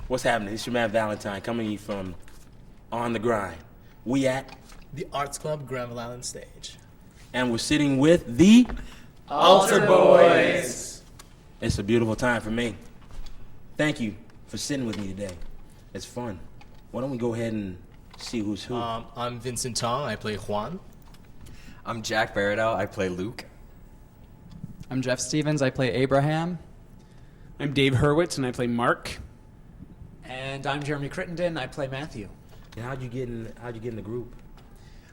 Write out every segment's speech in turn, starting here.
What's happening? It's your man Valentine coming to you from On the Grind. We at the Arts Club, Granville Island Stage. And we're sitting with the Altar Boyz. It's a beautiful time for me. Thank you for sitting with me today. It's fun. Why don't we go ahead and see who's who? I'm Vincent Tong. I play Juan. I'm Jack Baradell. I play Luke. I'm Jeff Stevens. I play Abraham. I'm Dave Hurwitz, and I play Mark. And I'm Jeremy Crittenden. I play Matthew. And how'd you get in the group?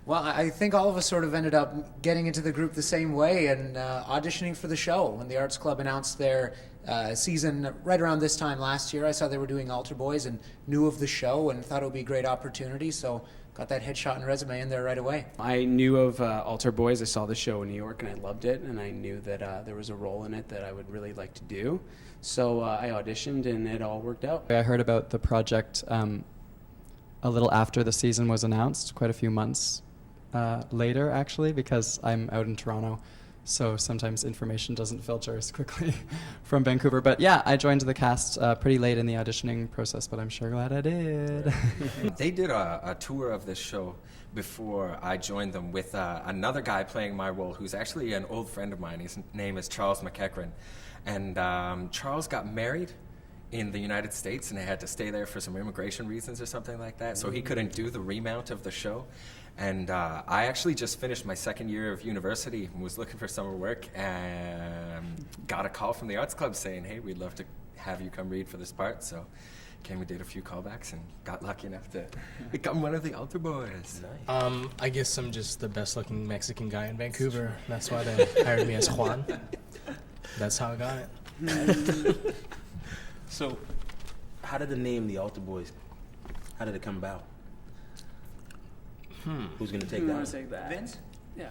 Well, I think all of us sort of ended up getting into the group the same way and auditioning for the show. When the Arts Club announced their season right around this time last year, I saw they were doing Altar Boyz and knew of the show and thought it would be a great opportunity, so got that headshot and resume in there right away. I knew of Altar Boyz. I saw the show in New York, and I loved it, and I knew that there was a role in it that I would really like to do. So I auditioned, and it all worked out. I heard about the project a little after the season was announced, quite a few months later, actually, because I'm out in Toronto, so sometimes information doesn't filter as quickly from Vancouver. But yeah, I joined the cast pretty late in the auditioning process, but I'm sure glad I did. They did a tour of this show before I joined them with another guy playing my role who's actually an old friend of mine. His name is Charles McEachran. And Charles got married in the United States and had to stay there for some immigration reasons or something like that, so he couldn't do the remount of the show. And I actually just finished my second year of university and was looking for summer work and got a call from the Arts Club saying, hey, we'd love to have you come read for this part. So came and did a few callbacks and got lucky enough to become one of the Altar Boyz. Nice. I guess I'm just the best looking Mexican guy in Vancouver. That's why they hired me as Juan. That's how I got it. So, how did the name the Altar Boyz, how did it come about? Who's going to take that? Take that? Vince? Yeah.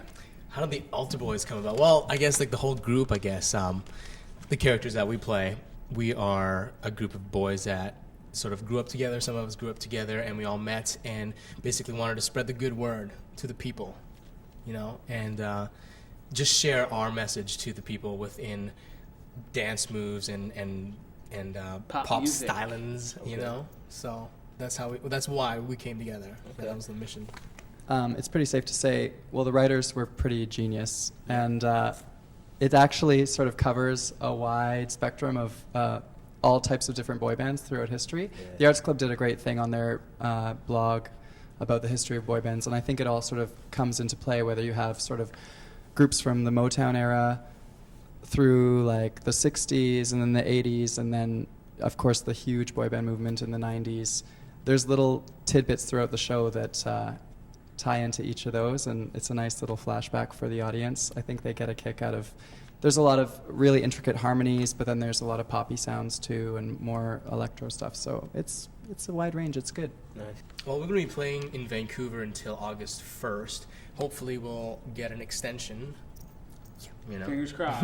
How did the Altar Boyz come about? Well, I guess like the whole group, I guess, the characters that we play, we are a group of boys that sort of grew up together. Some of us grew up together, and we all met and basically wanted to spread the good word to the people, you know, and just share our message to the people within dance moves and pop music. stylings, you know. So that's why we came together. Okay. That was the mission. It's pretty safe to say, well, the writers were pretty genius, and it actually sort of covers a wide spectrum of all types of different boy bands throughout history. Yeah. The Arts Club did a great thing on their blog about the history of boy bands, and I think it all sort of comes into play, whether you have sort of groups from the Motown era through like the 60s and then the 80s, and then of course the huge boy band movement in the 90s. There's little tidbits throughout the show that tie into each of those, and it's a nice little flashback for the audience. I think they get a kick out of, there's a lot of really intricate harmonies, but then there's a lot of poppy sounds too and more electro stuff, so it's a wide range. It's good. Nice. Well, we're going to be playing in Vancouver until August 1st. Hopefully we'll get an extension, you know. Fingers crossed.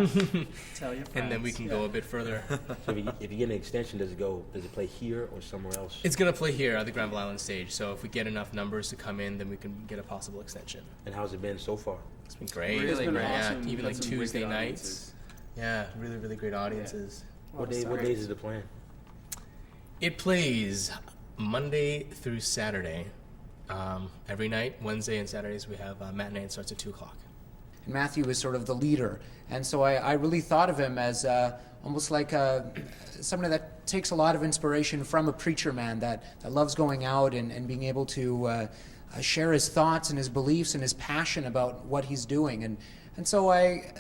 Tell your friends. And then we can go a bit further. So if you get an extension, does it play here or somewhere else? It's going to play here at the Granville Island Stage, so if we get enough numbers to come in, then we can get a possible extension. And how's it been so far? It's been great. Really great. Yeah, Awesome. even like Got some Tuesday wicked nights. audiences. Yeah, really, really great audiences. What days is it playing? It plays Monday through Saturday. Every night, Wednesday and Saturdays, we have matinee. It starts at 2 o'clock. And Matthew is sort of the leader, and so I really thought of him as almost like somebody that takes a lot of inspiration from a preacher man that loves going out and being able to share his thoughts and his beliefs and his passion about what he's doing. And so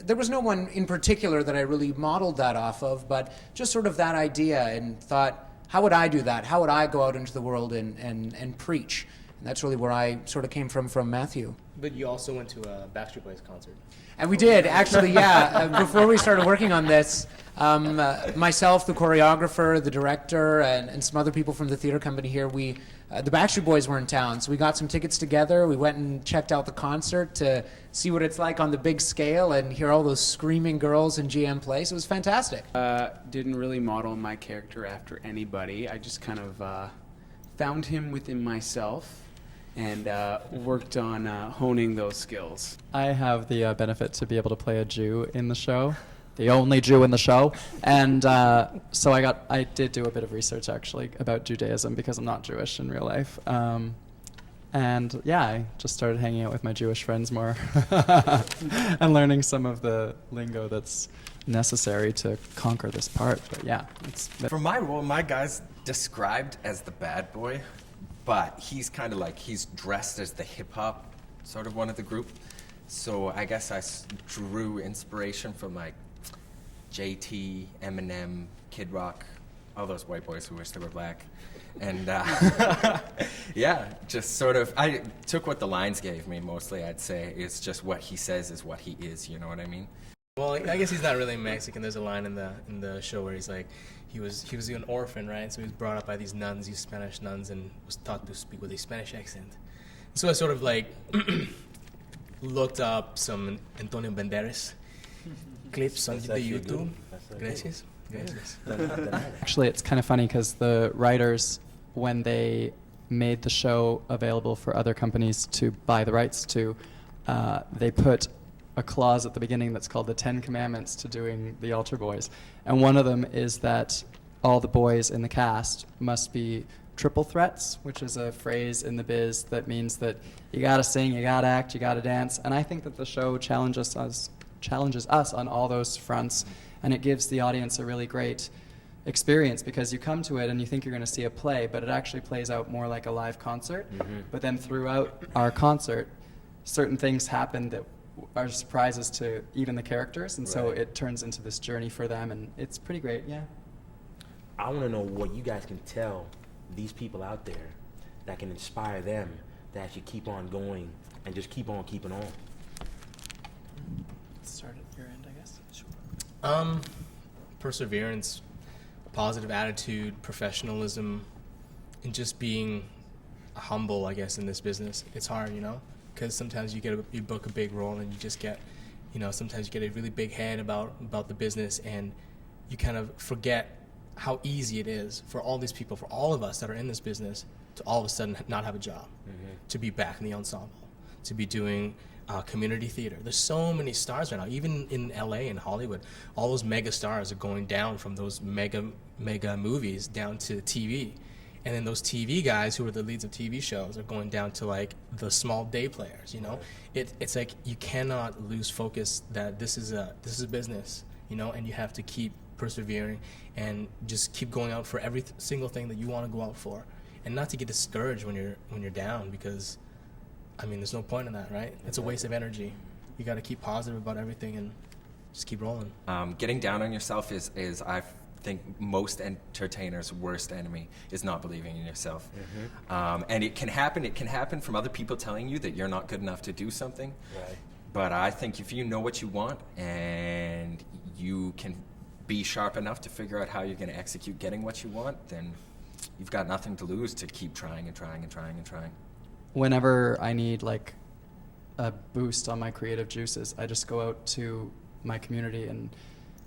there was no one in particular that I really modeled that off of, but just sort of that idea, and thought, how would I do that? How would I go out into the world and preach? And that's really where I sort of came from Matthew. But you also went to a Backstreet Boys concert. And we did, actually, yeah. Before we started working on this, myself, the choreographer, the director, and some other people from the theater company here, the Backstreet Boys were in town, so we got some tickets together. We went and checked out the concert to see what it's like on the big scale and hear all those screaming girls in GM Place. It was fantastic. Didn't really model my character after anybody. I just kind of found him within myself and worked on honing those skills. I have the benefit to be able to play a Jew in the show, the only Jew in the show. And so I did do a bit of research actually about Judaism because I'm not Jewish in real life. And yeah, I just started hanging out with my Jewish friends more and learning some of the lingo that's necessary to conquer this part. But yeah, For my role, my guy's described as the bad boy, but he's kind of like, he's dressed as the hip-hop sort of one of the group. So I guess I drew inspiration from like JT, Eminem, Kid Rock, all those white boys who wish they were black. And yeah, just sort of, I took what the lines gave me mostly, I'd say. It's just what he says is what he is, you know what I mean? Well, I guess he's not really Mexican. There's a line in the show where he's like, he was an orphan, right? So he was brought up by these nuns, these Spanish nuns, and was taught to speak with a Spanish accent. So I sort of like looked up some Antonio Banderas clips on the YouTube. Gracias. Actually, it's kind of funny because the writers, when they made the show available for other companies to buy the rights to, they put a clause at the beginning that's called the 10 Commandments to doing the Altar Boyz. And one of them is that all the boys in the cast must be triple threats, which is a phrase in the biz that means that you gotta sing, you gotta act, you gotta dance. And I think that the show challenges us on all those fronts, and it gives the audience a really great experience because you come to it and you think you're going to see a play, but it actually plays out more like a live concert. But then throughout our concert, certain things happen that are surprises to even the characters, and so it turns into this journey for them, and it's pretty great. Yeah. I want to know what you guys can tell these people out there that can inspire them to actually keep on going and just keep on keeping on. Start at your end, I guess. Sure. Perseverance, positive attitude, professionalism, and just being humble, I guess, in this business. It's hard, you know, because sometimes you book a big role and you just get, you know, sometimes you get a really big head about the business, and you kind of forget how easy it is for all these people, for all of us that are in this business, to all of a sudden not have a job, to be back in the ensemble, to be doing community theater. There's so many stars right now, even in LA and Hollywood. All those mega stars are going down from those mega movies down to TV. And then those TV guys who are the leads of TV shows are going down to like the small day players, you know? It's like you cannot lose focus that this is a business, you know, and you have to keep persevering and just keep going out for every single thing that you want to go out for. And not to get discouraged when you're down, because I mean, there's no point in that, right? It's a waste of energy. You got to keep positive about everything and just keep rolling. Getting down on yourself is I think most entertainers' worst enemy is not believing in yourself. And it can happen from other people telling you that you're not good enough to do something. Right. But I think if you know what you want and you can be sharp enough to figure out how you're going to execute getting what you want, then you've got nothing to lose to keep trying and trying and trying and trying. Whenever I need like a boost on my creative juices, I just go out to my community and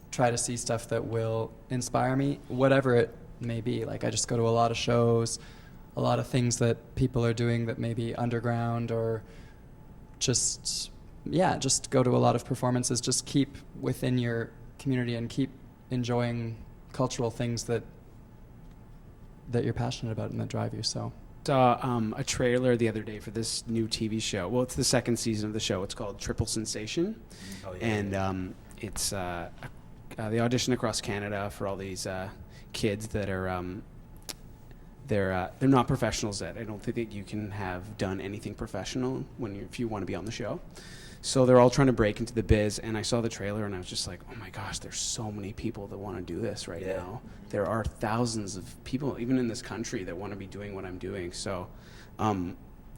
try to see stuff that will inspire me, whatever it may be. Like I just go to a lot of shows, a lot of things that people are doing that may be underground, or just go to a lot of performances. Just keep within your community and keep enjoying cultural things that you're passionate about and that drive you. So. Saw a trailer the other day for this new TV show. Well, it's the second season of the show. It's called Triple Sensation. And it's they audition across Canada for all these kids that are they're not professionals yet. I don't think that you can have done anything professional if you want to be on the show. So they're all trying to break into the biz, and I saw the trailer and I was just like, oh my gosh, there's so many people that want to do this right now. There are thousands of people, even in this country, that want to be doing what I'm doing. So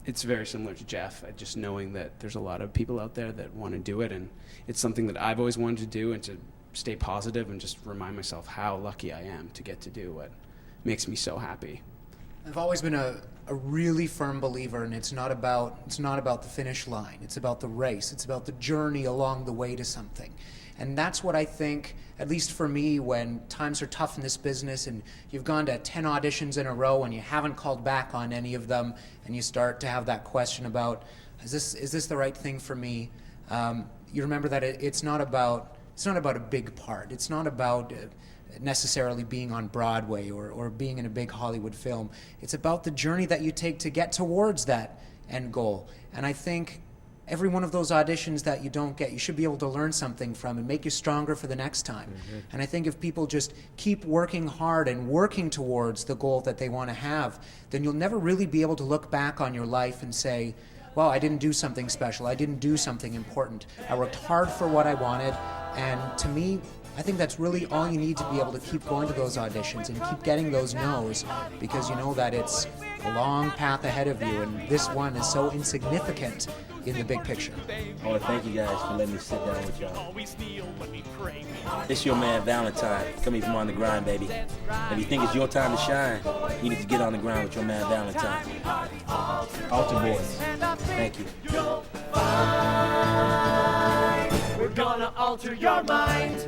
it's very similar to Jeff, just knowing that there's a lot of people out there that want to do it, and it's something that I've always wanted to do, and to stay positive and just remind myself how lucky I am to get to do what makes me so happy. I've always been a really firm believer, and it's not about the finish line. It's about the race. It's about the journey along the way to something. And that's what I think, at least for me, when times are tough in this business and you've gone to 10 auditions in a row and you haven't called back on any of them, and you start to have that question about, is this the right thing for me? You remember that it's not about it's not about a big part. It's not about necessarily being on Broadway or being in a big Hollywood film. It's about the journey that you take to get towards that end goal. And I think every one of those auditions that you don't get, you should be able to learn something from and make you stronger for the next time. And I think if people just keep working hard and working towards the goal that they want to have, then you'll never really be able to look back on your life and say, well, I didn't do something special, I didn't do something important. I worked hard for what I wanted, and to me, I think that's really all you need to be able to keep going to those auditions and keep getting those no's, because you know that it's a long path ahead of you, and this one is so insignificant in the big picture. I want to thank you guys for letting me sit down with y'all. It's your man Valentine, coming from On the Grind, baby. If you think it's your time to shine, you need to get on the ground with your man Valentine. Altar Boyz. Thank you. We're gonna alter your mind.